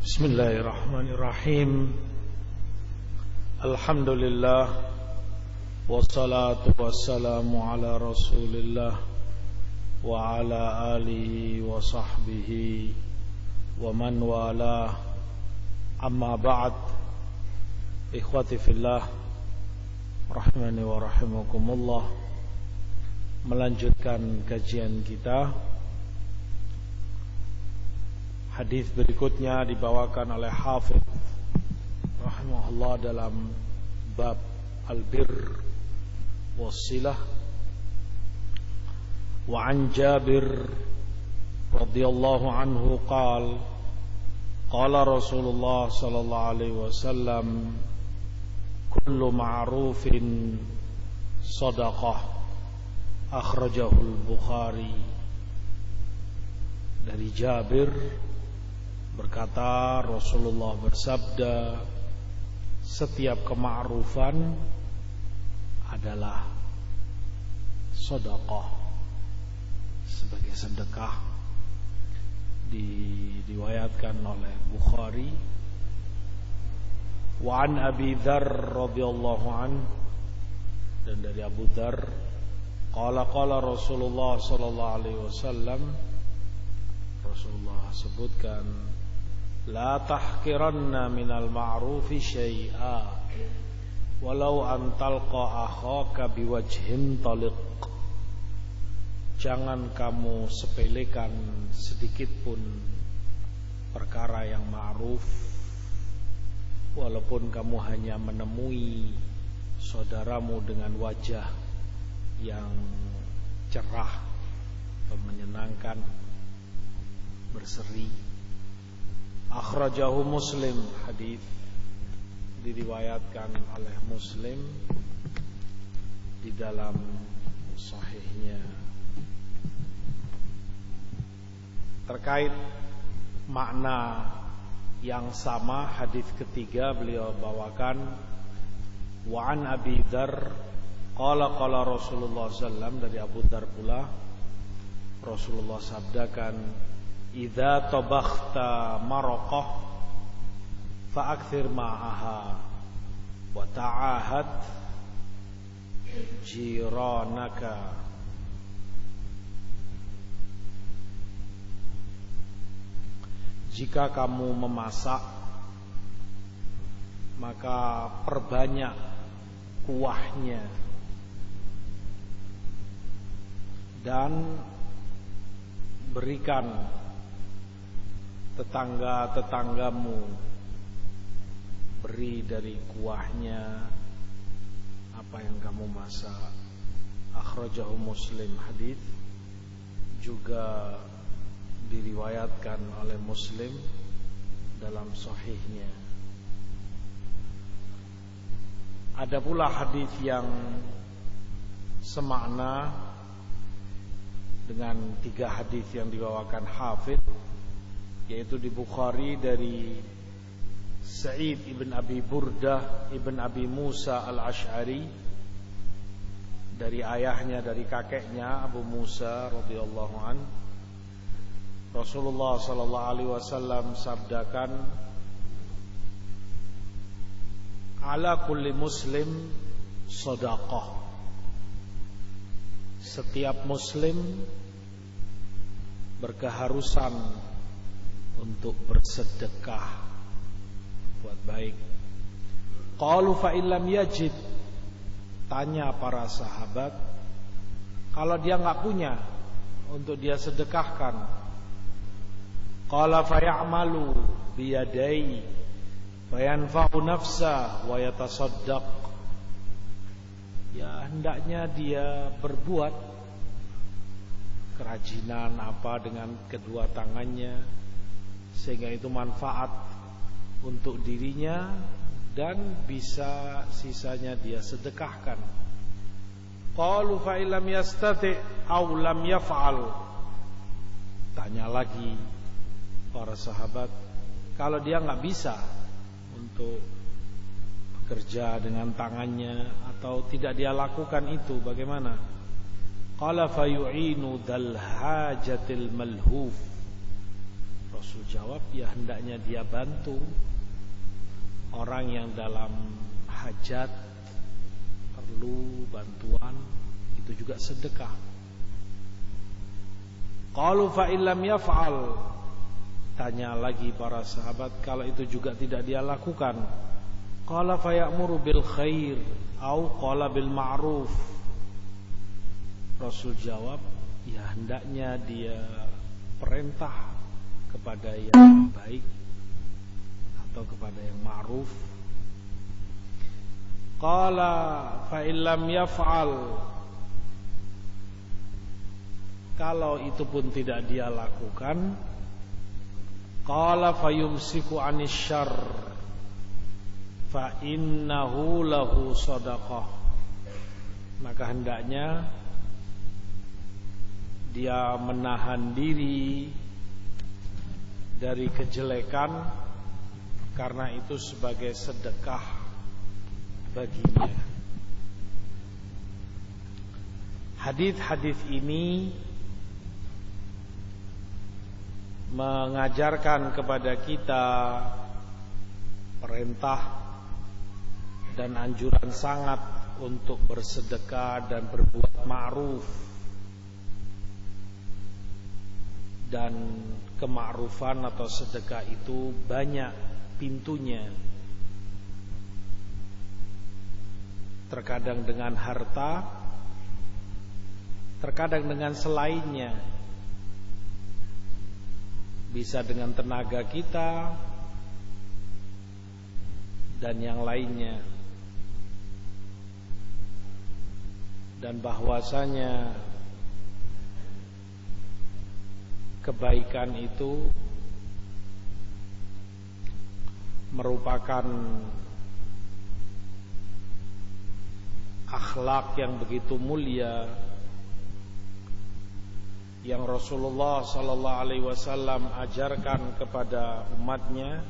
Bismillahirrahmanirrahim. Alhamdulillah, wassalatu wassalamu ala Rasulillah wa ala alihi wa sahbihi wa man wala. Amma ba'd. Ikhwati fillah, rahmani wa rahimakumullah. Melanjutkan kajian kita. Hadis berikutnya dibawakan oleh Hafidh rahimahullah dalam bab al-birr was-silah. Wa an Jabir radhiyallahu anhu qala Rasulullah sallallahu alaihi wasallam, kullu ma'rufin shadaqah, akhrajahu al-Bukhari. Dari Jabir berkata, Rasulullah bersabda, setiap kema'rufan adalah sedekah, sebagai sedekah. Diriwayatkan oleh Bukhari. Wa an Abi Dzar radhiyallahu an, dan dari Abu Dzar, qala Rasulullah sallallahu alaihi wasallam, Rasulullah sebutkan, la tahqiranna minal ma'rufi syai'a walau an talqa akhaka biwajhin taliq. Jangan kamu sepelekan sedikit pun perkara yang ma'ruf, walaupun kamu hanya menemui saudaramu dengan wajah yang cerah atau menyenangkan, berseri. Akhrajahu Muslim. Hadis diriwayatkan oleh Muslim di dalam sahihnya. Terkait makna yang sama, hadis ketiga beliau bawakan, wa an Abi Dzar qala Rasulullah sallallahu alaihi wasallam, dari Abu Dzar pula Rasulullah sabdakan, idza tabakhta maraqah fa'akthir ma'aha wa ta'ahad jiranaka. Jika kamu memasak, maka perbanyak kuahnya dan berikan tetangga-tetanggamu, beri dari kuahnya apa yang kamu masak. Akhrajahu Muslim. Hadis juga diriwayatkan oleh Muslim dalam sahihnya. Ada pula hadis yang semakna dengan tiga hadis yang dibawakan Hafidh, yaitu di Bukhari dari Sa'id ibn Abi Burdah ibn Abi Musa al-Ash'ari, dari ayahnya, dari kakeknya Abu Musa radhiyallahu an, Rasulullah sallallahu alaihi wasallam sabdakan, ala kulli muslim shadaqah. Setiap muslim berkeharusan untuk bersedekah, buat baik. Qalu fa illam yajid, tanya para sahabat, kalau dia enggak punya untuk dia sedekahkan. Qala fa ya'malu biyadai fa yanfa'u nafsa wa yatasaddaq. Ya, hendaknya dia berbuat kerajinan apa dengan kedua tangannya, sehingga itu manfaat untuk dirinya dan bisa sisanya dia sedekahkan. Qalu fa illam yastati aw lam yaf'al. Tanya lagi para sahabat, kalau dia enggak bisa untuk bekerja dengan tangannya atau tidak dia lakukan itu, bagaimana? Qala fa yu'inu dzal hajatil malhuf. Rasul jawab, ya hendaknya dia bantu orang yang dalam hajat, perlu bantuan, itu juga sedekah. Qalu fa illam yaf'al, tanya lagi para sahabat, kalau itu juga tidak dia lakukan. Qala fa ya'muru bil khair au qala bil ma'ruf. Rasul jawab, ya hendaknya dia perintah kepada yang baik atau kepada yang ma'ruf. Qala fa illam yaf'al, kalau itu pun tidak dia lakukan, qala fa yumsiku 'anis syarr fa innahu lahu shadaqah, maka hendaknya dia menahan diri dari kejelekan, karena itu sebagai sedekah baginya. Hadis-hadis ini mengajarkan kepada kita perintah dan anjuran sangat untuk bersedekah dan berbuat ma'ruf. Dan kema'rufan atau sedekah itu banyak pintunya. Terkadang dengan harta, terkadang dengan selainnya. Bisa dengan tenaga kita dan yang lainnya. Dan bahwasanya kebaikan itu merupakan akhlak yang begitu mulia yang Rasulullah sallallahu alaihi wasallam ajarkan kepada umatnya,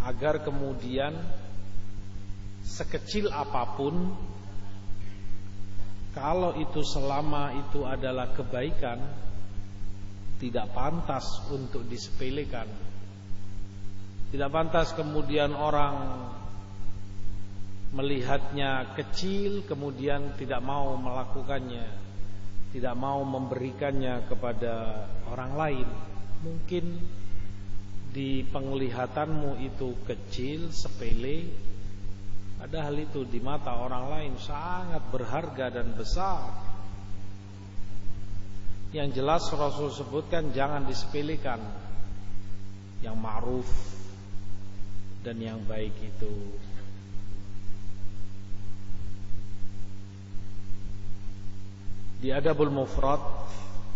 agar kemudian sekecil apapun, kalau itu selama itu adalah kebaikan, tidak pantas untuk disepelekan. Tidak pantas kemudian orang melihatnya kecil kemudian tidak mau melakukannya, tidak mau memberikannya kepada orang lain. Mungkin di penglihatanmu itu kecil, sepele, padahal itu di mata orang lain sangat berharga dan besar. Yang jelas Rasul sebutkan jangan disepelekan yang ma'ruf dan yang baik itu. Di Adabul Mufrad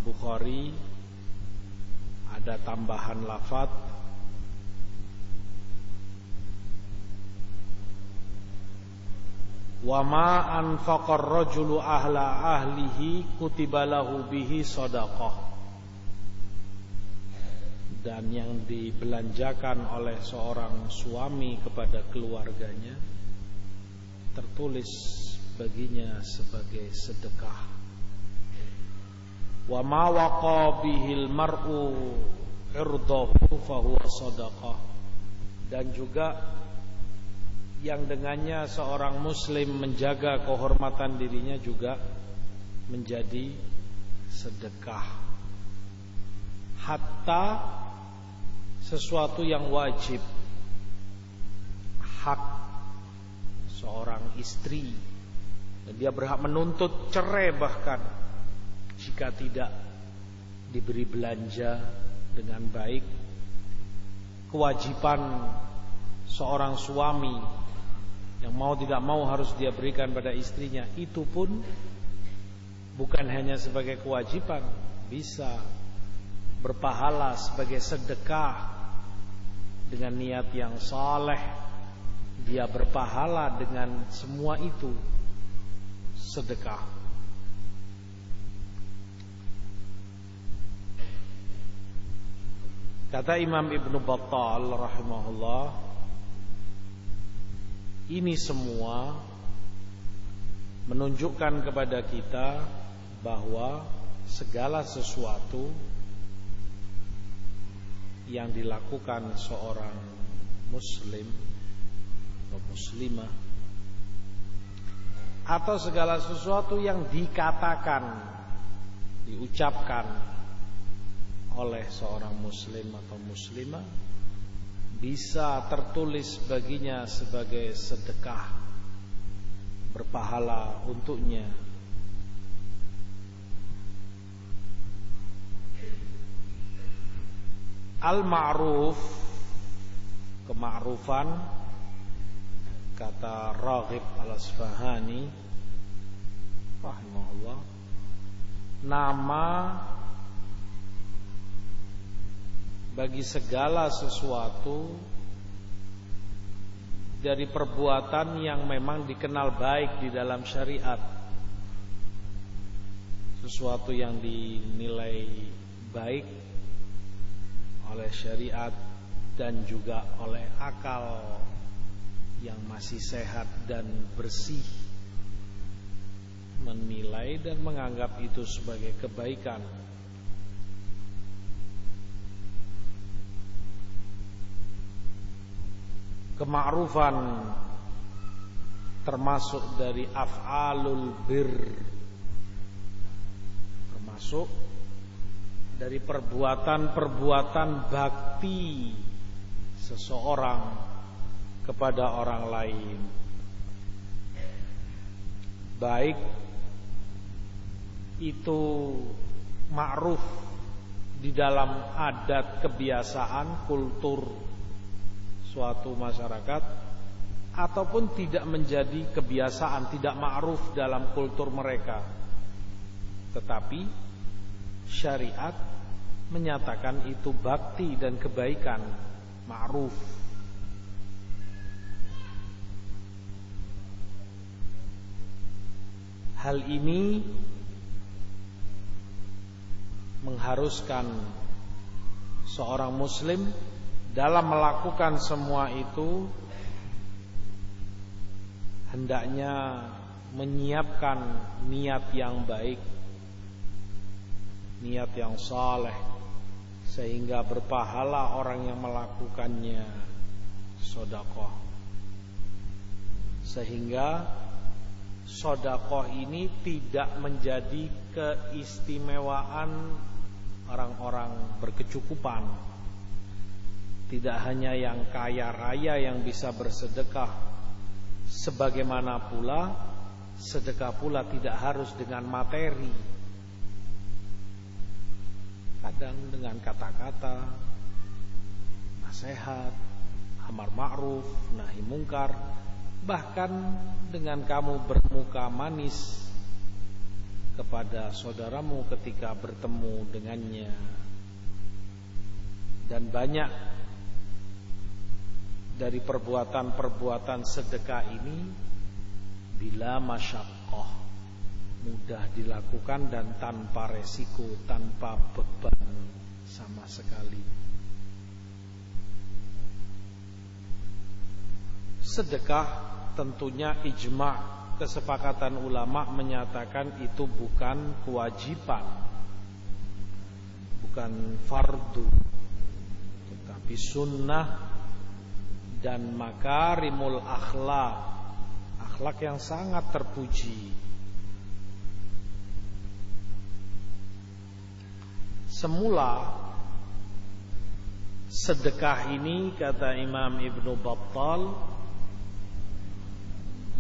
Bukhari ada tambahan lafaz wa ma anfaqar rajulu ahla ahlihi kutiba lahu bihi shadaqah, dan yang dibelanjakan oleh seorang suami kepada keluarganya tertulis baginya sebagai sedekah. Wa ma waqa bihil mar'u irdahu fahuwa shadaqah, dan juga yang dengannya seorang muslim menjaga kehormatan dirinya juga menjadi sedekah. Hatta sesuatu yang wajib, hak seorang istri, dan dia berhak menuntut cerai bahkan jika tidak diberi belanja dengan baik. Kewajiban seorang suami yang mau tidak mau harus dia berikan pada istrinya, itu pun bukan hanya sebagai kewajiban, bisa berpahala sebagai sedekah dengan niat yang saleh. Dia berpahala dengan semua itu sedekah. Kata Imam Ibnu Battal rahimahullah, ini semua menunjukkan kepada kita bahwa segala sesuatu yang dilakukan seorang muslim atau muslimah, atau segala sesuatu yang dikatakan, diucapkan oleh seorang muslim atau muslimah bisa tertulis baginya sebagai sedekah, berpahala untuknya. Al-ma'ruf, kema'rufan, kata Raghib Al-Asfahani rahimahullah, nama bagi segala sesuatu dari perbuatan yang memang dikenal baik di dalam syariat, sesuatu yang dinilai baik oleh syariat dan juga oleh akal yang masih sehat dan bersih, menilai dan menganggap itu sebagai kebaikan. Kema'rufan termasuk dari af'alul bir, termasuk dari perbuatan-perbuatan bakti seseorang kepada orang lain, baik itu ma'ruf di dalam adat, kebiasaan, kultur suatu masyarakat, ataupun tidak menjadi kebiasaan, tidak ma'ruf dalam kultur mereka, tetapi syariat menyatakan itu bakti dan kebaikan, ma'ruf. Hal ini mengharuskan seorang muslim dalam melakukan semua itu hendaknya menyiapkan niat yang baik, niat yang saleh, sehingga berpahala orang yang melakukannya sedekah. Sehingga sedekah ini tidak menjadi keistimewaan orang-orang berkecukupan. Tidak hanya yang kaya raya yang bisa bersedekah, sebagaimana pula sedekah pula tidak harus dengan materi. Kadang dengan kata-kata, nasihat, amar ma'ruf, nahi mungkar, bahkan dengan kamu bermuka manis kepada saudaramu ketika bertemu dengannya. Dan banyak dari perbuatan-perbuatan sedekah ini bila masyaqqah, mudah dilakukan dan tanpa resiko, tanpa beban sama sekali. Sedekah tentunya ijma', kesepakatan ulama menyatakan itu bukan kewajiban, bukan fardu, tetapi sunnah dan makarimul akhlak, akhlak yang sangat terpuji. Semula sedekah ini, kata Imam Ibnu Battal,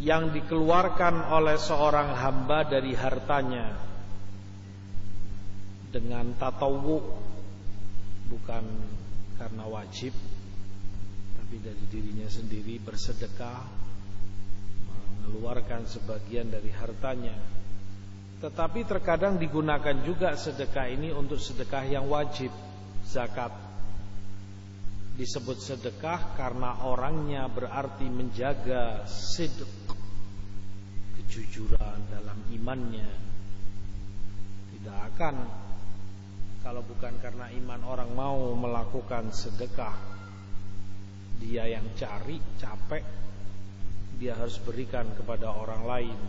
yang dikeluarkan oleh seorang hamba dari hartanya dengan tatawwu, bukan karena wajib, tapi dari dirinya sendiri bersedekah, mengeluarkan sebagian dari hartanya. Tetapi terkadang digunakan juga sedekah ini untuk sedekah yang wajib, zakat. Disebut sedekah karena orangnya berarti menjaga sidq, kejujuran dalam imannya. Tidak akan, kalau bukan karena iman orang mau melakukan sedekah, dia yang cari, capek, dia harus berikan kepada orang lain.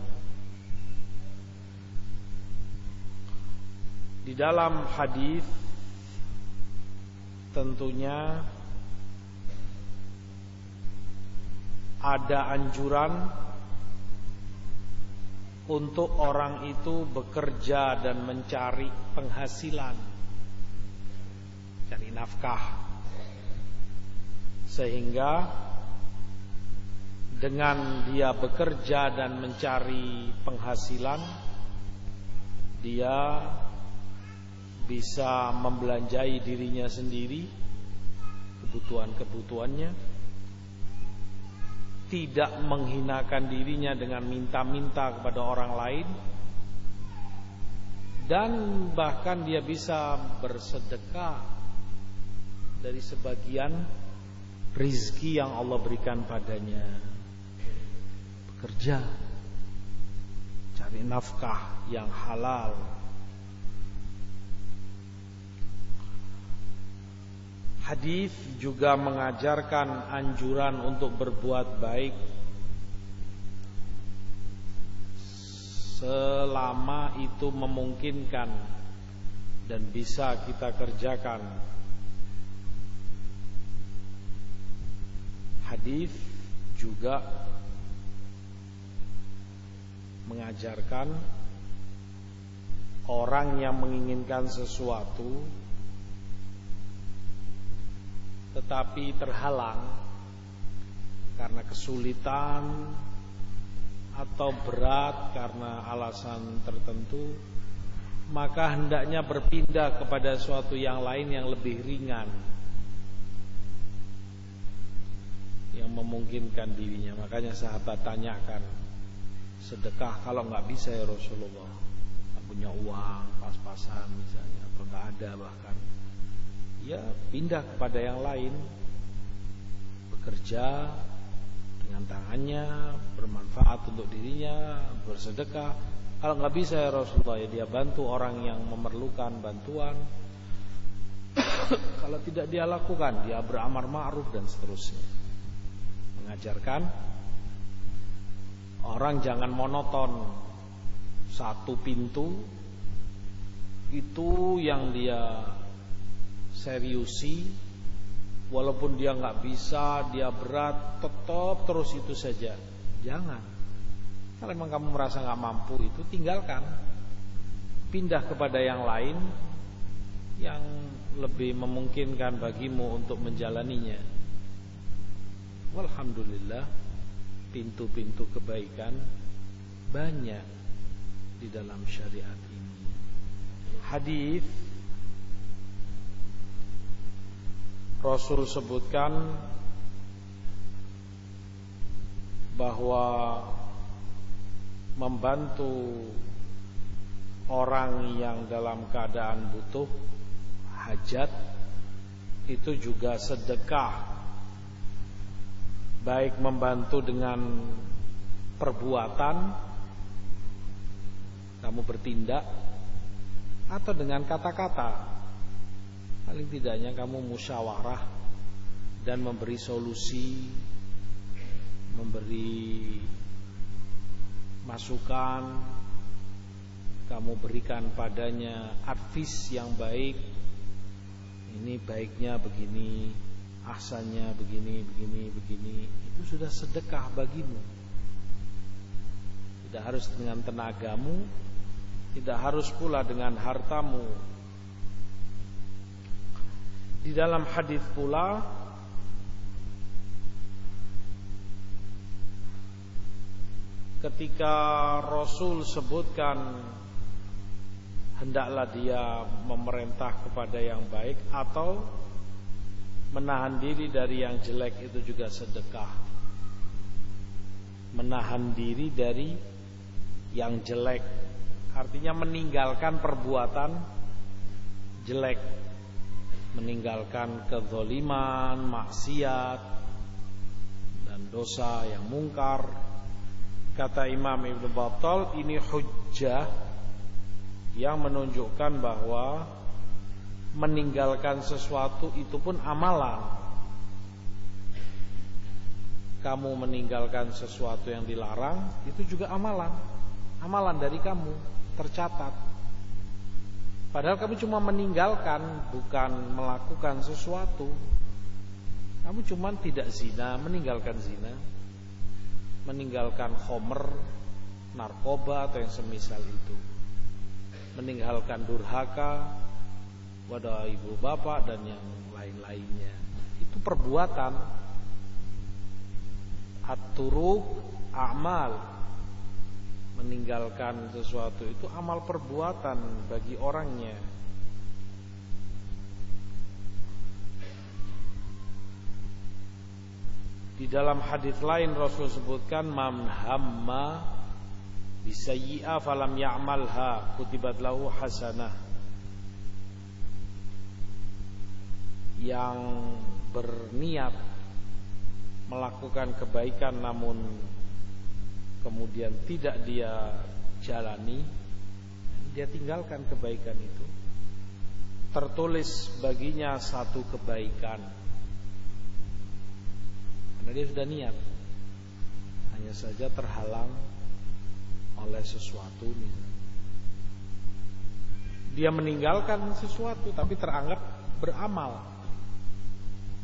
Di dalam hadis tentunya ada anjuran untuk orang itu bekerja dan mencari penghasilan, cari nafkah, sehingga dengan dia bekerja dan mencari penghasilan, dia bisa membelanjai dirinya sendiri, kebutuhan-kebutuhannya, tidak menghinakan dirinya dengan minta-minta kepada orang lain, dan bahkan dia bisa bersedekah dari sebagian rizki yang Allah berikan padanya. Bekerja, cari nafkah yang halal. Hadis juga mengajarkan anjuran untuk berbuat baik selama itu memungkinkan dan bisa kita kerjakan. Hadis juga mengajarkan orang yang menginginkan sesuatu tetapi terhalang karena kesulitan atau berat karena alasan tertentu, maka hendaknya berpindah kepada suatu yang lain yang lebih ringan, yang memungkinkan dirinya. Makanya sahabat tanyakan, sedekah kalau nggak bisa ya Rasulullah, nggak punya uang, pas-pasan misalnya, atau nggak ada bahkan, ya pindah kepada yang lain, bekerja dengan tangannya, bermanfaat untuk dirinya, bersedekah. Kalau nggak bisa ya Rasulullah, ya dia bantu orang yang memerlukan bantuan. Kalau tidak dia lakukan, dia beramar ma'ruf dan seterusnya. Mengajarkan orang jangan monoton, satu pintu itu yang dia seriusi, walaupun dia nggak bisa, dia berat, tetap terus itu saja. Jangan. Kalau memang kamu merasa nggak mampu, itu tinggalkan, pindah kepada yang lain yang lebih memungkinkan bagimu untuk menjalaninya. Walhamdulillah, pintu-pintu kebaikan banyak di dalam syariat ini. Hadis Rasul sebutkan bahwa membantu orang yang dalam keadaan butuh hajat itu juga sedekah, baik membantu dengan perbuatan, kamu bertindak, atau dengan kata-kata. Paling tidaknya kamu musyawarah dan memberi solusi, memberi masukan, kamu berikan padanya advice yang baik. Ini baiknya begini, ahsannya begini, begini. Itu sudah sedekah bagimu. Tidak harus dengan tenagamu, tidak harus pula dengan hartamu. Di dalam hadis pula ketika Rasul sebutkan hendaklah dia memerintah kepada yang baik atau menahan diri dari yang jelek, itu juga sedekah. Menahan diri dari yang jelek artinya meninggalkan perbuatan jelek, meninggalkan kezaliman, maksiat dan dosa yang mungkar. Kata Imam Ibn Battal, ini hujjah yang menunjukkan bahwa meninggalkan sesuatu itu pun amalan. Kamu meninggalkan sesuatu yang dilarang, itu juga amalan. Amalan dari kamu tercatat. Padahal kamu cuma meninggalkan, bukan melakukan sesuatu. Kamu cuma tidak zina, meninggalkan zina, meninggalkan khomer, narkoba atau yang semisal itu, meninggalkan durhaka pada ibu bapak dan yang lain-lainnya. Itu perbuatan. At-turuq a'mal. Meninggalkan sesuatu itu amal perbuatan bagi orangnya. Di dalam hadis lain Rasul sebutkan, man hamma bisayyi'ah falam ya'malha kutibat lahu hasanah. Yang berniat melakukan kebaikan namun kemudian tidak dia jalani, dia tinggalkan kebaikan itu, tertulis baginya satu kebaikan. Karena dia sudah niat, hanya saja terhalang oleh sesuatu. Dia meninggalkan sesuatu tapi teranggap beramal,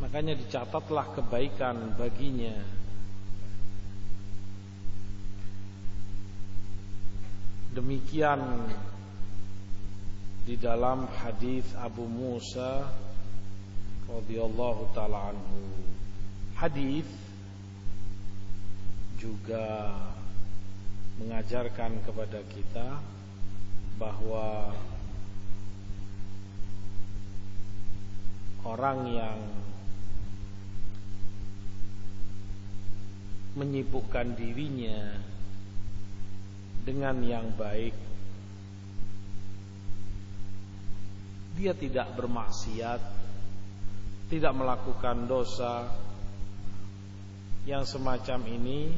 makanya dicatatlah kebaikan baginya. Demikian di dalam hadis Abu Musa radhiyallahu taala anhu. Hadis juga mengajarkan kepada kita bahwa orang yang menyibukkan dirinya dengan yang baik, dia tidak bermaksiat, tidak melakukan dosa. Yang semacam ini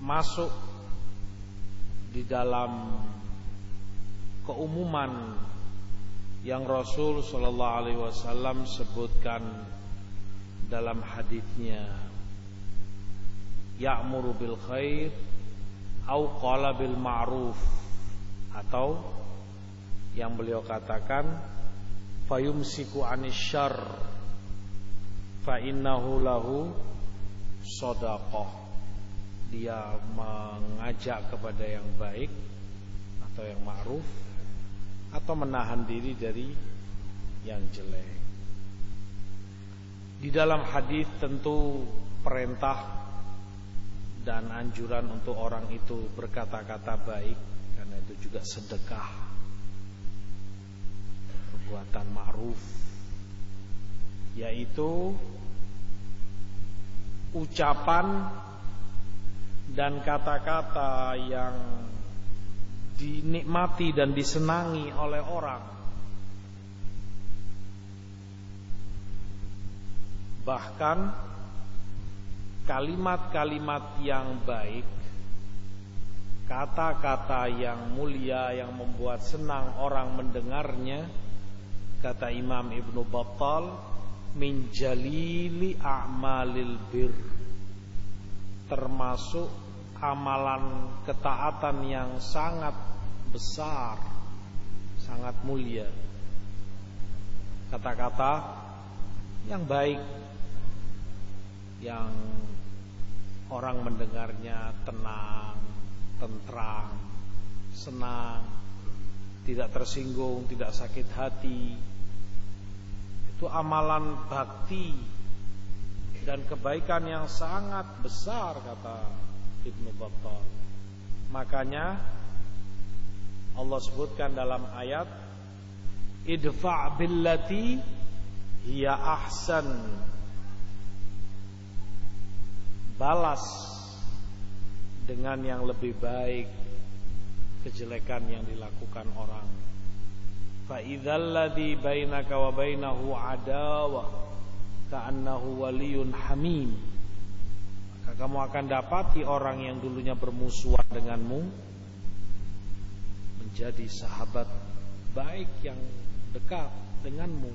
masuk di dalam keumuman yang Rasul sallallahu alaihi wasallam sebutkan dalam hadisnya, ya'muru bil khair au qala bil ma'ruf, atau yang beliau katakan fayumsiku anis syarr fa innahu lahu shadaqah. Dia mengajak kepada yang baik atau yang ma'ruf, atau menahan diri dari yang jelek. Di dalam hadis tentu perintah dan anjuran untuk orang itu berkata-kata baik, karena itu juga sedekah, perbuatan ma'ruf, yaitu ucapan dan kata-kata yang dinikmati dan disenangi oleh orang. Bahkan kalimat-kalimat yang baik, kata-kata yang mulia yang membuat senang orang mendengarnya, kata Imam Ibnu Battal, min jalili a'malil bir, termasuk amalan ketaatan yang sangat besar, sangat mulia. Kata-kata yang baik, yang orang mendengarnya tenang, tentram, senang, tidak tersinggung, tidak sakit hati. Itu amalan bakti dan kebaikan yang sangat besar, kata Ibnu Battal. Makanya Allah sebutkan dalam ayat, idfa' billati hiya ahsan, balas dengan yang lebih baik kejelekan yang dilakukan orang. Fa idzal ladzi bainaka wa bainahu adawah ka'annahu waliyyun hamim, maka kamu akan dapati orang yang dulunya bermusuhan denganmu menjadi sahabat baik yang dekat denganmu.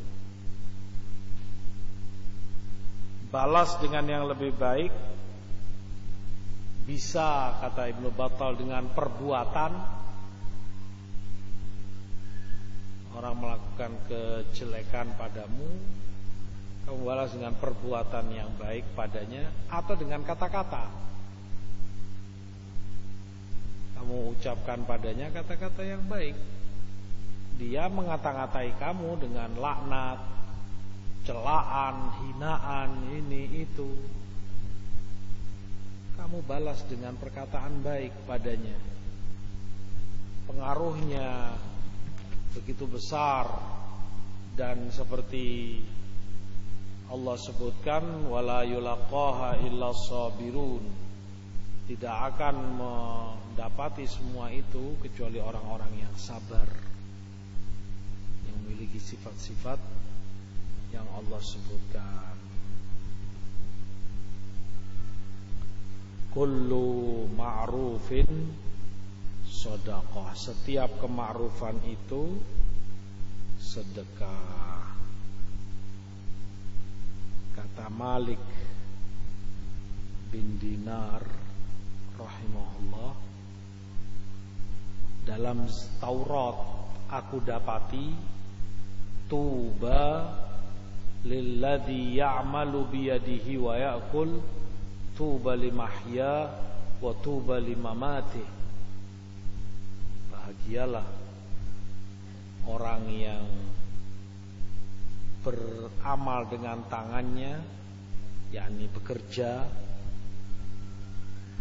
Balas dengan yang lebih baik bisa, kata Ibnu Battal, dengan perbuatan orang melakukan kejelekan padamu, kamu balas dengan perbuatan yang baik padanya atau dengan kata-kata. Kamu ucapkan padanya kata-kata yang baik. Dia mengata-ngatai kamu dengan laknat, celaan, hinaan, ini itu. Kamu balas dengan perkataan baik padanya. Pengaruhnya begitu besar, dan seperti Allah sebutkan, wala yulaqaha illa sabirun, tidak akan mendapati semua itu kecuali orang-orang yang sabar, yang memiliki sifat-sifat yang Allah sebutkan. Kullu ma'rufin shadaqah, setiap kema'rufan itu sedekah. Kata Malik bin Dinar rahimahullah, dalam Taurat aku dapati tuba lilladzi ya'malu biyadihi wa ya'kul, tuba limahya wa tuba limamati. Bahagialah orang yang beramal dengan tangannya, yakni bekerja,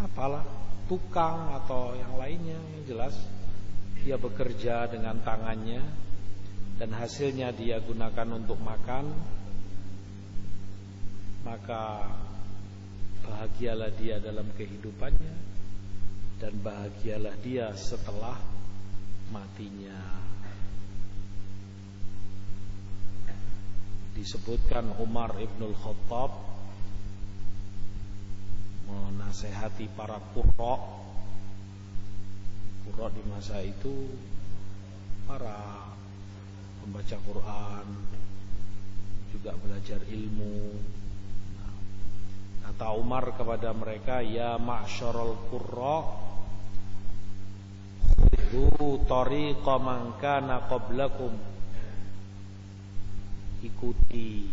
apalah, tukang atau yang lainnya, yang jelas dia bekerja dengan tangannya dan hasilnya dia gunakan untuk makan, maka bahagialah dia dalam kehidupannya dan bahagialah dia setelah matinya. Disebutkan Umar ibnul Khattab menasehati para qurra di masa itu, para pembaca Quran, juga belajar ilmu. Kata Umar kepada mereka, ya ma'syarul qurra, khudhu tariqa man kana qablakum, ikuti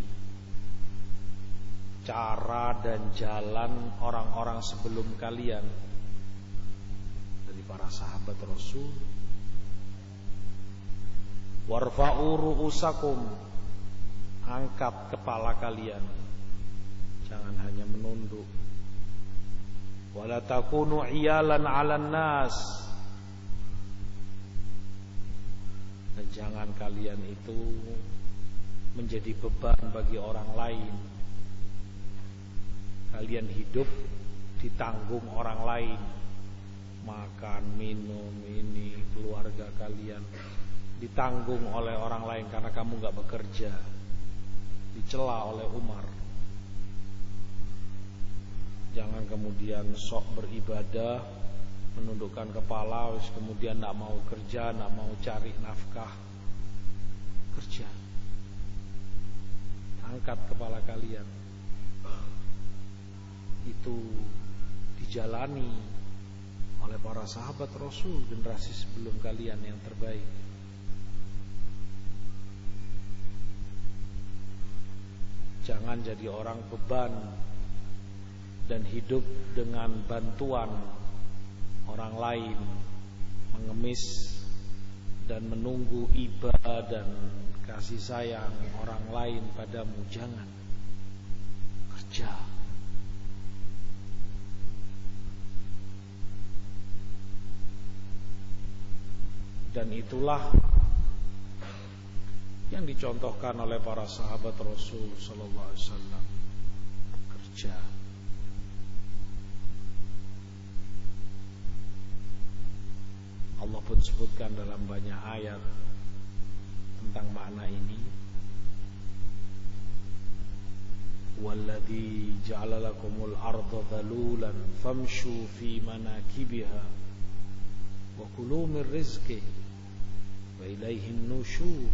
cara dan jalan orang-orang sebelum kalian, dari para sahabat Rasul. Warfa'u ru'usakum, angkat kepala kalian, jangan hanya menunduk. Wala takunu iyalan 'alan nas, dan jangan kalian itu menjadi beban bagi orang lain. Kalian hidup ditanggung orang lain, makan, minum, ini keluarga kalian ditanggung oleh orang lain karena kamu gak bekerja. Dicela oleh Umar. Jangan kemudian sok beribadah, menundukkan kepala, kemudian gak mau kerja, gak mau cari nafkah. Kerja, angkat kepala kalian. Itu dijalani oleh para sahabat Rasul, generasi sebelum kalian yang terbaik. Jangan jadi orang beban dan hidup dengan bantuan orang lain, mengemis dan menunggu iba dan kasih sayang orang lain padamu. Jangan. Kerja. Dan itulah yang dicontohkan oleh para sahabat Rasul sallallahu alaihi wasallam. Kerja. Allah pun sebutkan dalam banyak ayat tentang makna ini. Walladzi ja'ala lakumul arda dhalulan famshu fi manakibiha wa kulu min rizqihi wa ilaihin nusyur.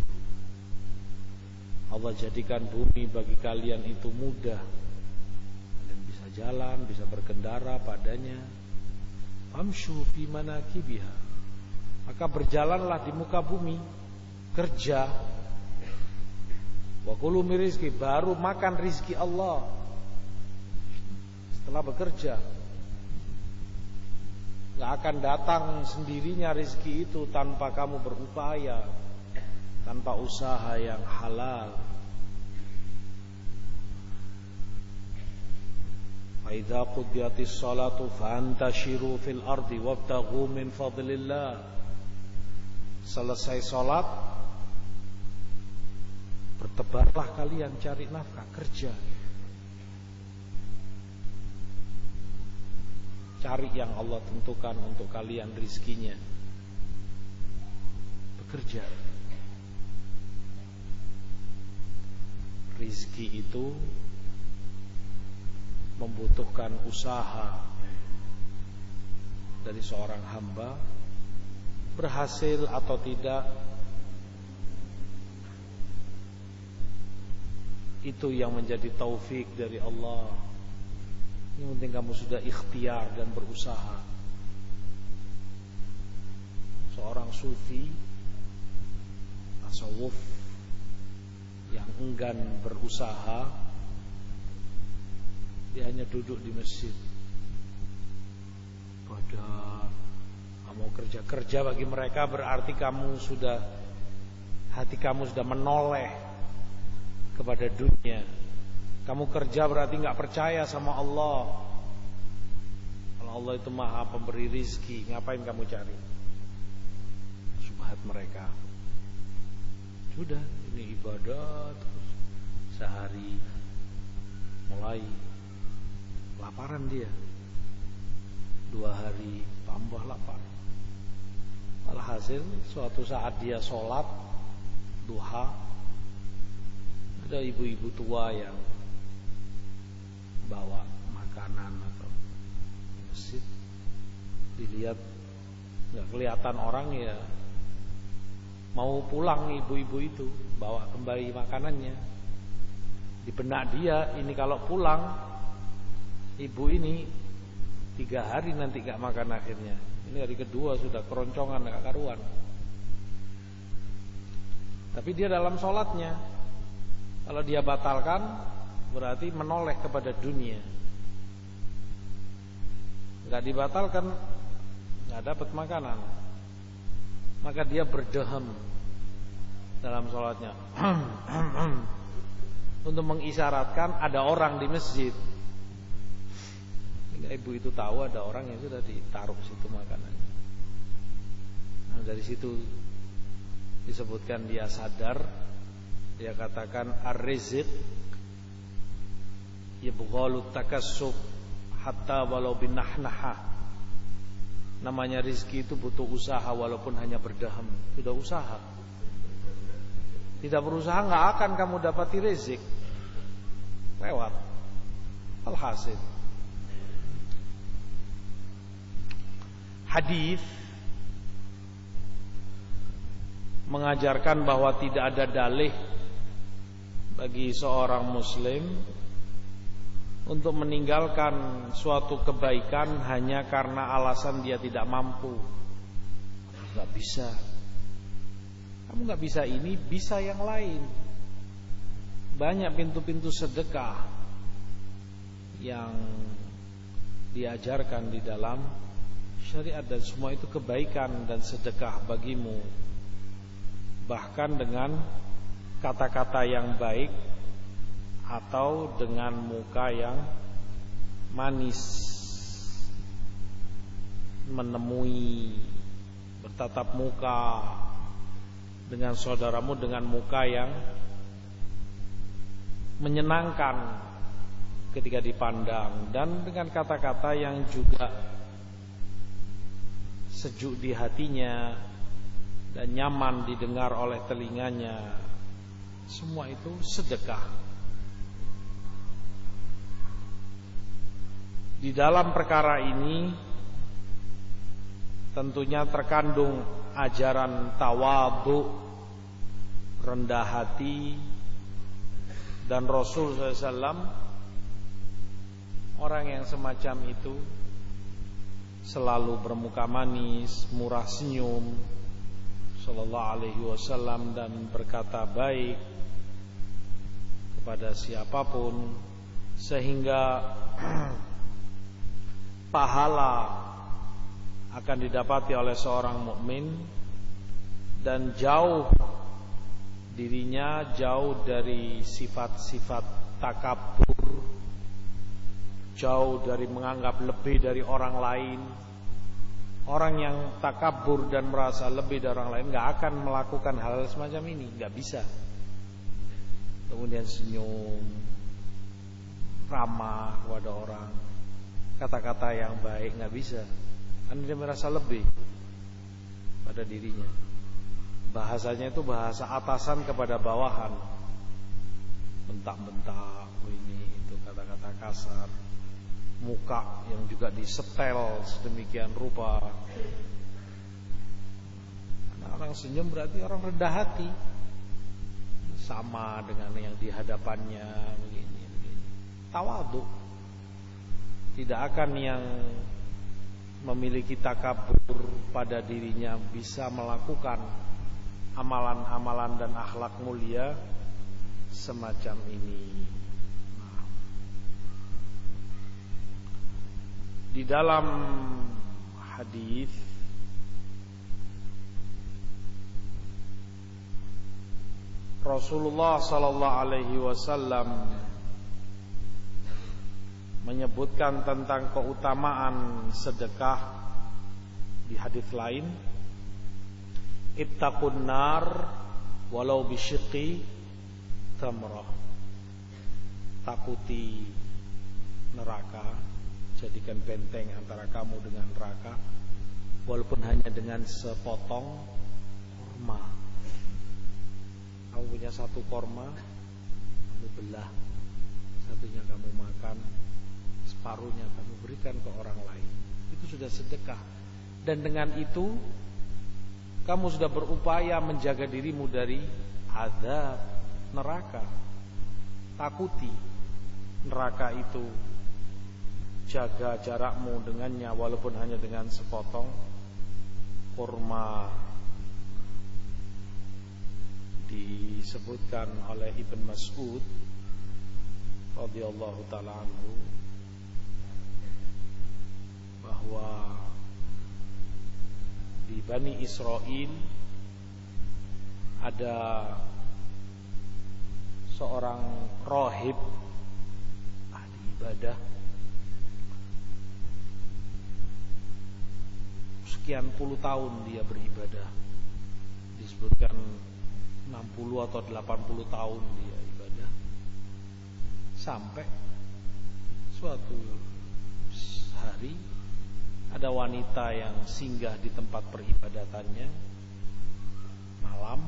Allah jadikan bumi bagi kalian itu mudah, kalian bisa jalan, bisa berkendara padanya. Famshu fi manakibiha, maka berjalanlah di muka bumi. kerja. Wa kulu min rizqi, baru makan rizki Allah setelah bekerja. Gak akan datang sendirinya rizki itu tanpa kamu berupaya, tanpa usaha yang halal. Fa idza qudiyatis salatu fantashiru fil ardi wabtaghu min fadlillah. Selesai salat, bertebarlah kalian cari nafkah, kerja. Cari yang Allah tentukan untuk kalian rizkinya. Bekerja. Rizki itu membutuhkan usaha dari seorang hamba. Berhasil atau tidak, itu yang menjadi taufik dari Allah. Yang penting kamu sudah ikhtiar dan berusaha. Seorang sufi tasawuf yang enggan berusaha, dia hanya duduk di masjid. Pada kamu kerja bagi mereka berarti hati kamu sudah menoleh kepada dunia. Kamu kerja berarti nggak percaya sama Allah. Kalau Allah itu Maha Pemberi rizki, ngapain kamu cari? Subhat mereka. Sudah, ini ibadah terus sehari, mulai laparan dia. 2 hari tambah lapar. Alhasil suatu saat dia sholat duha, ada ibu-ibu tua yang bawa makanan atau masjid, dilihat nggak kelihatan orang, ya mau pulang ibu-ibu itu bawa kembali makanannya. Di benak dia, ini kalau pulang ibu ini 3 hari nanti gak makan akhirnya. Ini hari kedua sudah keroncongan, gak karuan. Tapi dia dalam sholatnya, kalau dia batalkan berarti menoleh kepada dunia. Gak dibatalkan, gak dapat makanan. Maka dia berdehem dalam sholatnya untuk mengisyaratkan ada orang di masjid. Hingga ibu itu tahu ada orang yang sudah ditaruh situ makanannya. Nah, dari situ disebutkan dia sadar. Dia katakan ar-rizq yabghalu takassub hatta walau binahnaha. Namanya rizki itu butuh usaha walaupun hanya berdehem. Sudah usaha. Tidak berusaha nggak akan kamu dapati rezeki. Lewat. Alhasil. Hadis mengajarkan bahwa tidak ada dalih bagi seorang muslim untuk meninggalkan suatu kebaikan hanya karena alasan dia tidak mampu. Gak bisa. Kamu gak bisa ini, bisa yang lain. Banyak pintu-pintu sedekah yang diajarkan di dalam syariat, dan semua itu kebaikan dan sedekah bagimu. Bahkan dengan kata-kata yang baik atau dengan muka yang manis, menemui, bertatap muka dengan saudaramu dengan muka yang menyenangkan ketika dipandang, dan dengan kata-kata yang juga sejuk di hatinya dan nyaman didengar oleh telinganya. Semua itu sedekah. Di dalam perkara ini tentunya terkandung ajaran tawadhu, rendah hati, dan Rasul SAW orang yang semacam itu selalu bermuka manis, murah senyum, sallallahu alaihi wasallam dan berkata baik kepada siapapun, sehingga pahala akan didapati oleh seorang mukmin dan dirinya jauh dari sifat-sifat takabur, jauh dari menganggap lebih dari orang lain. Orang yang takabur dan merasa lebih dari orang lain gak akan melakukan hal semacam ini, gak bisa. Kemudian senyum, ramah kepada orang, kata-kata yang baik, gak bisa. Karena dia merasa lebih pada dirinya. Bahasanya itu bahasa atasan kepada bawahan, bentak-bentak, ini itu kata-kata kasar, muka yang juga disetel sedemikian rupa. Karena orang senyum berarti orang rendah hati, sama dengan yang di hadapannya, begini. Tawadhu. Tidak akan yang memiliki takabur pada dirinya bisa melakukan amalan-amalan dan akhlak mulia semacam ini. Di dalam hadis Rasulullah sallallahu alaihi wasallam menyebutkan tentang keutamaan sedekah di hadis lain, ittaqun nar walau bisyiqqi tamrah. Takuti neraka, jadikan benteng antara kamu dengan neraka walaupun hanya dengan sepotong korma. Kamu punya satu korma, kamu belah, satunya kamu makan, separuhnya kamu berikan ke orang lain. Itu sudah sedekah. Dan dengan itu kamu sudah berupaya menjaga dirimu dari azab neraka. Takuti neraka itu, jaga jarakmu dengannya walaupun hanya dengan sepotong kurma. Disebutkan oleh Ibn Mas'ud radhiyallahu ta'ala anhu bahwa di Bani Israel ada seorang rahib ahli ibadah, sekian puluh tahun dia beribadah. Disebutkan 60 atau 80 tahun dia ibadah. Sampai suatu hari ada wanita yang singgah di tempat peribadatannya malam,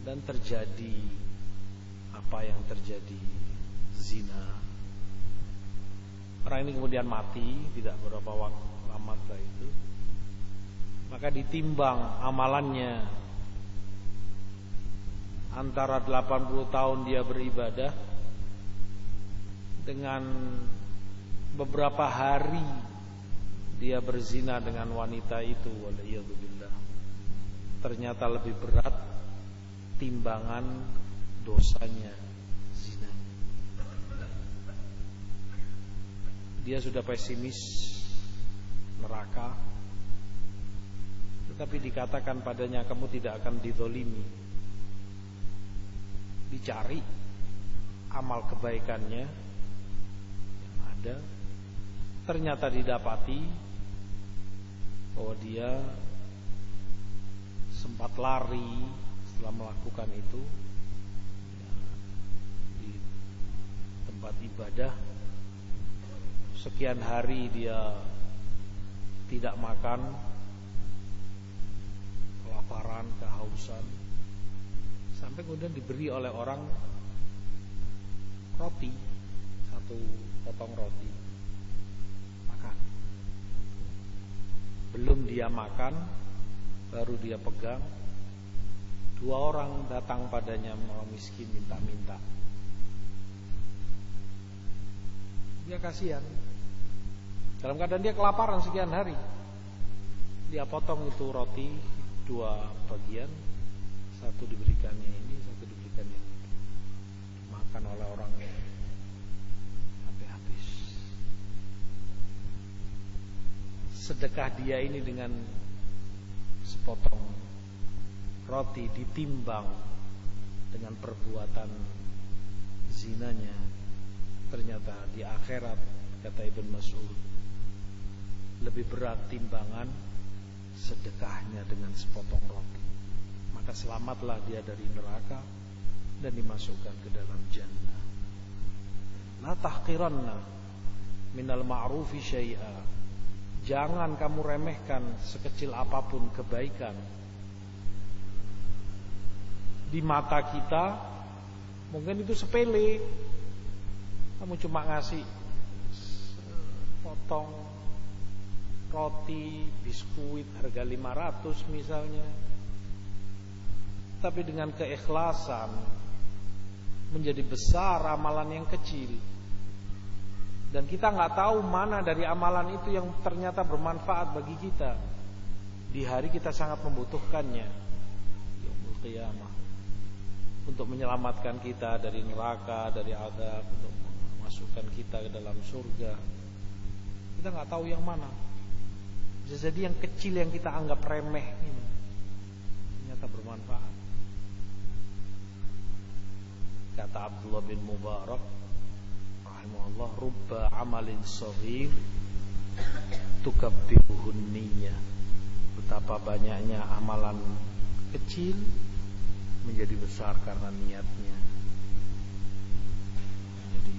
dan terjadi apa yang terjadi, zina. Orang ini kemudian mati tidak berapa waktu lama setelah itu. Maka ditimbang amalannya antara 80 tahun dia beribadah dengan beberapa hari dia berzina dengan wanita itu, waliyadzubillah. Ternyata lebih berat timbangan dosanya zina. Dia sudah pesimis neraka, tetapi dikatakan padanya, kamu tidak akan dizolimi. Dicari amal kebaikannya yang ada, ternyata didapati bahwa dia sempat lari setelah melakukan itu di tempat ibadah. Sekian hari dia tidak makan, kelaparan, kehausan, sampai kemudian diberi oleh orang roti, satu potong roti, makan. Belum dia makan, baru dia pegang, dua orang datang padanya, orang miskin, minta-minta. Dia kasihan, dalam keadaan dia kelaparan sekian hari. Dia potong itu roti, dua bagian, satu diberikannya ini, satu diberikannya itu, makan oleh orang sampai habis. Sedekah dia ini dengan sepotong roti ditimbang dengan perbuatan zinanya, ternyata di akhirat, kata Ibn Mas'ud, lebih berat timbangan sedekahnya dengan sepotong roti. Maka selamatlah dia dari neraka dan dimasukkan ke dalam jannah. La tahqiranna minal ma'rufi syai'a. Jangan kamu remehkan sekecil apapun kebaikan. Di mata kita mungkin itu sepele. Kamu cuma ngasih potong roti, biskuit harga 500 misalnya. Tapi dengan keikhlasan menjadi besar amalan yang kecil. Dan kita nggak tahu mana dari amalan itu yang ternyata bermanfaat bagi kita di hari kita sangat membutuhkannya, yaumul qiyamah, untuk menyelamatkan kita dari neraka, dari azab, untuk memasukkan kita ke dalam surga. Kita nggak tahu yang mana. Bisa jadi yang kecil yang kita anggap remeh ini ternyata bermanfaat. Kata Abdullah bin Mubarak rahimahullah, rubba amalin shaghir tukabbiruhun niyyah. Betapa banyaknya amalan kecil menjadi besar karena niatnya. Jadi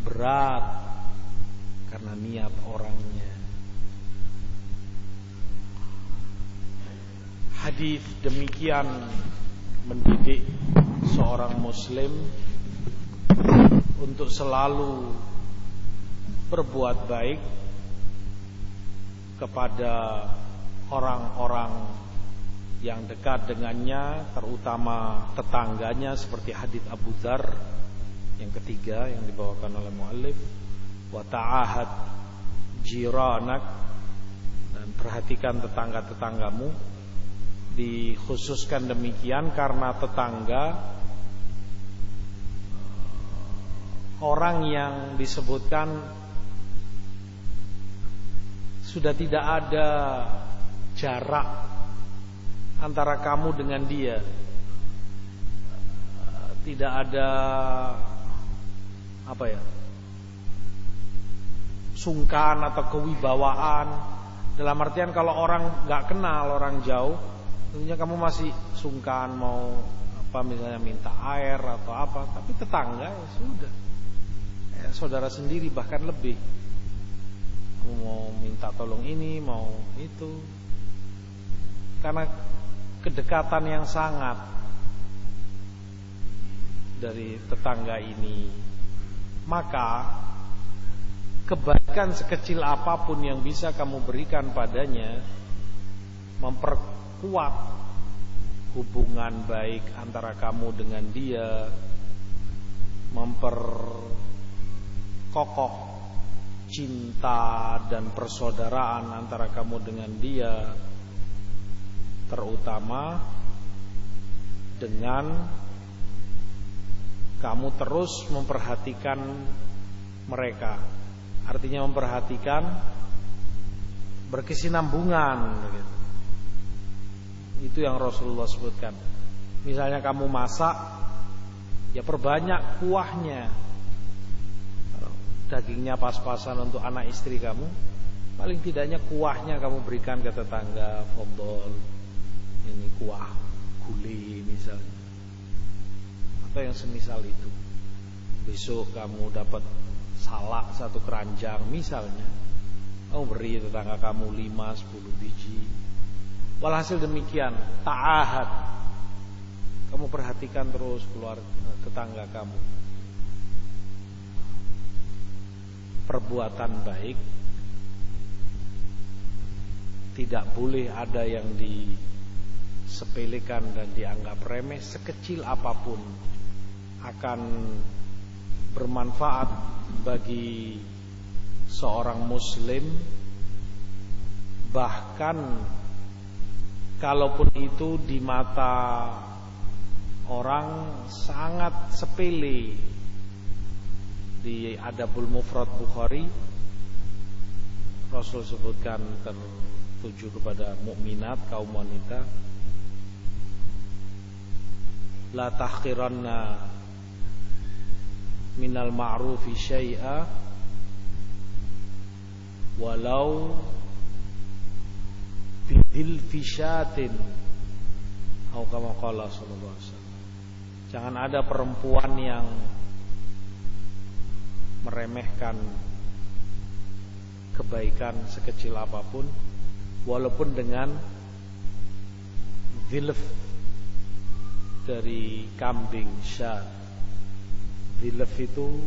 berat karena niat orangnya. Hadis demikian mendidik seorang muslim untuk selalu berbuat baik kepada orang-orang yang dekat dengannya, terutama tetangganya, seperti hadis Abu Dzar yang ketiga yang dibawakan oleh muallif, wa ta'ahad jiranak, dan perhatikan tetangga-tetanggamu. Dikhususkan demikian karena tetangga orang yang disebutkan sudah tidak ada jarak antara kamu dengan dia, tidak ada sungkan atau kewibawaan. Dalam artian kalau orang nggak kenal, orang jauh, tentunya kamu masih sungkan mau misalnya minta air atau apa. Tapi tetangga ya sudah, ya, saudara sendiri bahkan lebih. Kamu mau minta tolong ini, mau itu, karena kedekatan yang sangat dari tetangga ini. Maka kebaikan sekecil apapun yang bisa kamu berikan padanya memperkuat hubungan baik antara kamu dengan dia, memperkokoh cinta dan persaudaraan antara kamu dengan dia, terutama dengan kamu terus memperhatikan mereka. Artinya memperhatikan berkesinambungan gitu. Itu yang Rasulullah sebutkan. Misalnya kamu masak, ya perbanyak kuahnya. Dagingnya pas-pasan untuk anak istri kamu, paling tidaknya kuahnya kamu berikan ke tetangga. Fadol, ini kuah gulai misalnya, atau yang semisal itu. Besok kamu dapat salak 1 keranjang misalnya, kamu beri tetangga kamu 5-10 biji. Walhasil demikian, ta'ahad, kamu perhatikan terus keluarga tetangga kamu. Perbuatan baik tidak boleh ada yang disepelekan dan dianggap remeh. Sekecil apapun akan bermanfaat bagi seorang muslim, bahkan kalaupun itu di mata orang sangat sepele. Di Adabul Mufrad Bukhari Rasul sebutkan tertuju kepada mukminat, kaum wanita, la tahqiranna minal ma'rufi syai'a walau bidil fisyatin atau kama qala sallallahu alaihi wasallam. Jangan ada perempuan yang meremehkan kebaikan sekecil apapun walaupun dengan dhilf dari kambing, syat. Dhilf itu,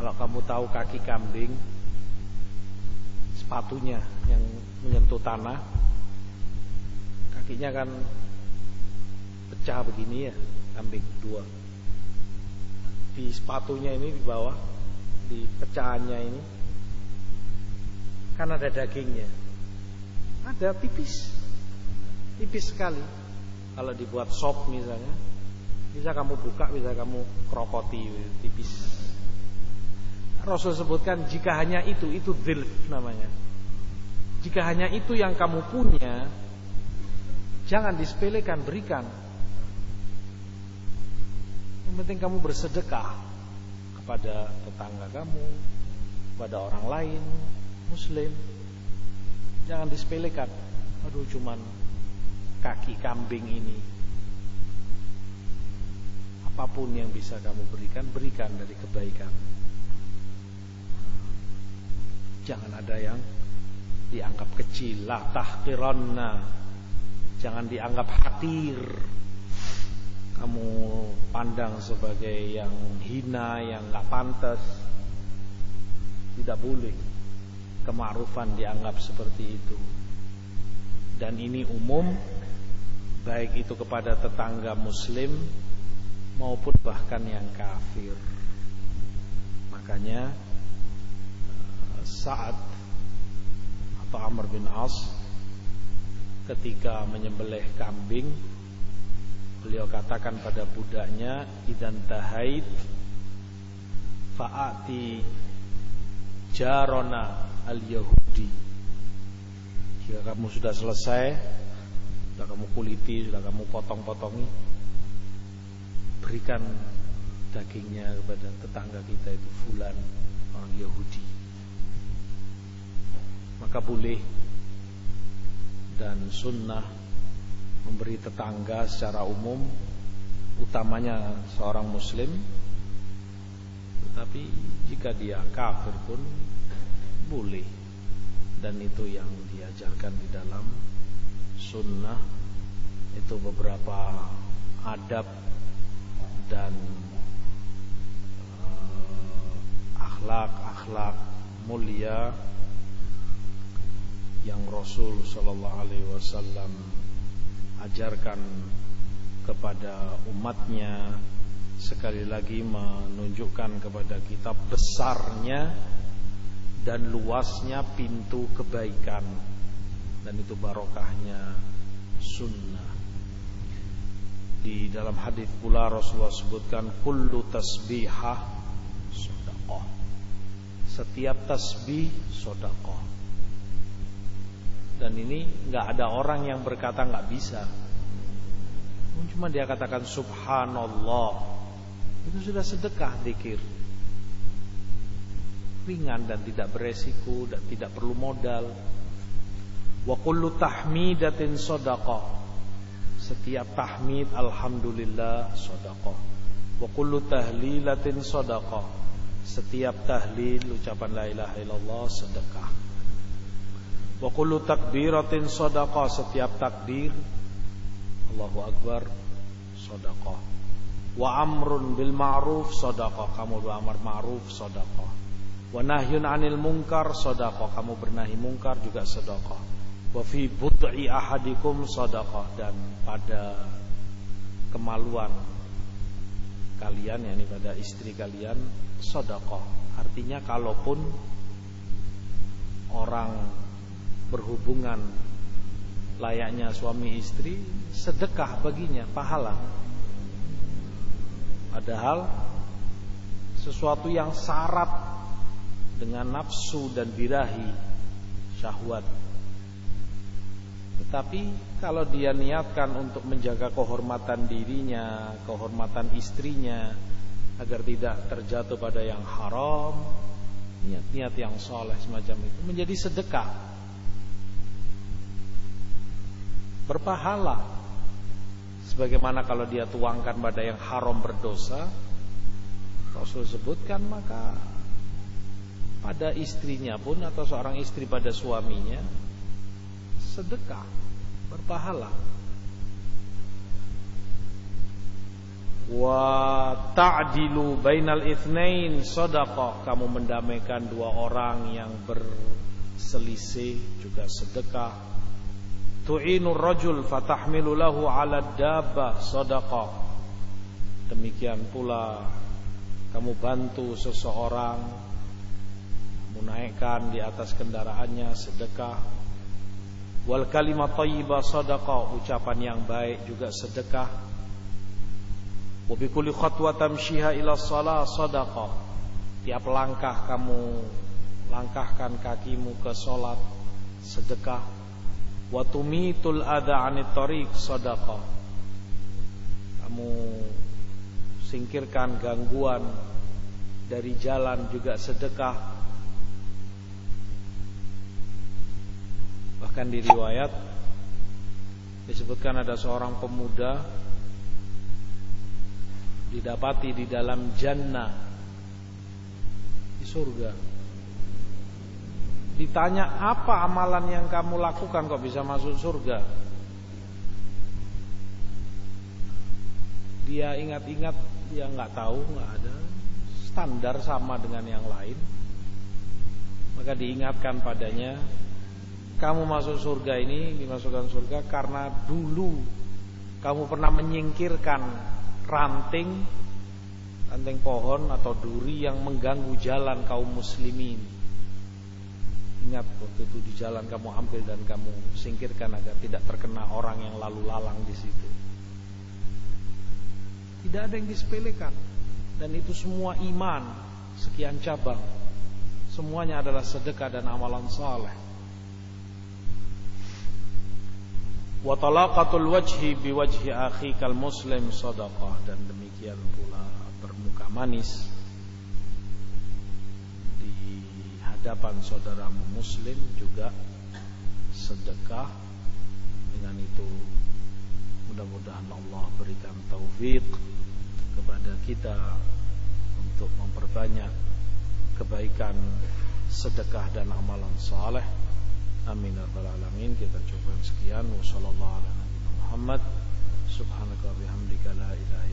kalau kamu tahu kaki kambing, sepatunya yang menyentuh tanah, kakinya kan pecah begini ya, kambing dua. Di sepatunya ini di bawah, di pecahannya ini kan ada dagingnya, ada tipis sekali. Kalau dibuat sop misalnya, bisa kamu buka, bisa kamu krokoti, tipis. Rasul sebutkan jika hanya itu dhilf namanya. Jika hanya itu yang kamu punya, jangan disepelekan, berikan. Yang penting kamu bersedekah kepada tetangga kamu, kepada orang lain muslim. Jangan disepelekan. Aduh, cuman kaki kambing ini. Apapun yang bisa kamu berikan, berikan dari kebaikan. Jangan ada yang dianggap kecil. La tahqiranna, jangan dianggap hakir. Kamu pandang sebagai yang hina, yang gak pantas. Tidak boleh kema'rufan dianggap seperti itu. Dan ini umum, baik itu kepada tetangga muslim maupun bahkan yang kafir. Makanya Sa'ad atau Amr bin As ketika menyembelih kambing, beliau katakan pada budaknya, idan tahait fa'ati jarona al-Yahudi. Jika kamu sudah selesai, sudah kamu kuliti, sudah kamu potong-potongi, berikan dagingnya kepada tetangga kita itu fulan, orang Yahudi. Maka boleh dan sunnah memberi tetangga secara umum, utamanya seorang muslim. Tetapi jika dia kafir pun boleh. Dan itu yang diajarkan di dalam sunnah. Itu beberapa adab dan akhlak mulia yang Rasul sallallahu alaihi wasallam ajarkan kepada umatnya. Sekali lagi menunjukkan kepada kita besarnya dan luasnya pintu kebaikan, dan itu barokahnya sunnah. Di dalam hadis pula Rasulullah sebutkan kullu tasbihah sedekah. Setiap tasbih sedekah. Dan ini enggak ada orang yang berkata enggak bisa. Cuma dia katakan subhanallah, itu sudah sedekah, zikir. Ringan dan tidak beresiko dan tidak perlu modal. Wa kullu tahmidatin shadaqah. Setiap tahmid alhamdulillah shadaqah. Wa kullu tahlilatin shadaqah. Setiap tahlil ucapan la ilaha illallah sedekah. Wa kullu takbiratin shadaqah. Setiap takbir Allahu akbar shadaqah. Wa amrun bil ma'ruf shadaqah. Kamu beramar ma'ruf shadaqah. Wa nahyun 'anil munkar shadaqah. Kamu bernahi munkar juga sedekah. Wa fi bud'i ahadikum shadaqah. Dan pada kemaluan kalian, yakni pada istri kalian, sedekah. Artinya kalaupun orang berhubungan layaknya suami istri, sedekah baginya, pahala. Padahal sesuatu yang syarat dengan nafsu dan birahi, syahwat. Tetapi kalau dia niatkan untuk menjaga kehormatan dirinya, kehormatan istrinya, agar tidak terjatuh pada yang haram, niat-niat yang soleh semacam itu menjadi sedekah, berpahala. Sebagaimana kalau dia tuangkan pada yang haram berdosa, Rasul sebutkan, maka pada istrinya pun atau seorang istri pada suaminya sedekah, berpahala. Wa ta'dilu bainal itsnain shadaqah, kamu mendamaikan dua orang yang berselisih juga sedekah. Tu'inur rajul fatahmilu lahu 'ala dabbah shadaqah, demikian pula kamu bantu seseorang menaikkan di atas kendaraannya, sedekah. Wal kalimat thayyibah shadaqah, ucapan yang baik juga sedekah. Wa bi kulli khatwa tamshiha ila shalah shadaqah, tiap langkah kamu langkahkan kakimu ke salat, sedekah. Wa tumitul adha 'anit thariq shadaqah, kamu singkirkan gangguan dari jalan juga sedekah. Bahkan di riwayat disebutkan ada seorang pemuda didapati di dalam jannah, di surga. Ditanya, apa amalan yang kamu lakukan kok bisa masuk surga? Dia ingat-ingat, dia nggak tahu, nggak ada standar sama dengan yang lain. Maka diingatkan padanya, kamu masuk surga ini, dimasukkan surga karena dulu kamu pernah menyingkirkan ranting pohon atau duri yang mengganggu jalan kaum muslimin. Ingat waktu itu di jalan kamu ambil dan kamu singkirkan agar tidak terkena orang yang lalu lalang di situ. Tidak ada yang disepelekan, dan itu semua iman, sekian cabang, semuanya adalah sedekah dan amalan saleh. Wa talaqatul wajhi biwajhi akhikal muslim shadaqah, dan demikian pula bermuka manis di hadapan saudaramu muslim juga sedekah. Dengan itu mudah-mudahan Allah berikan taufik kepada kita untuk memperbanyak kebaikan, sedekah dan amalan saleh. Amin ya rabbal alamin. Kita coba sekian. Wassallallahu ala nabiyina Muhammad. Subhanaka wa bihamdika la ilaha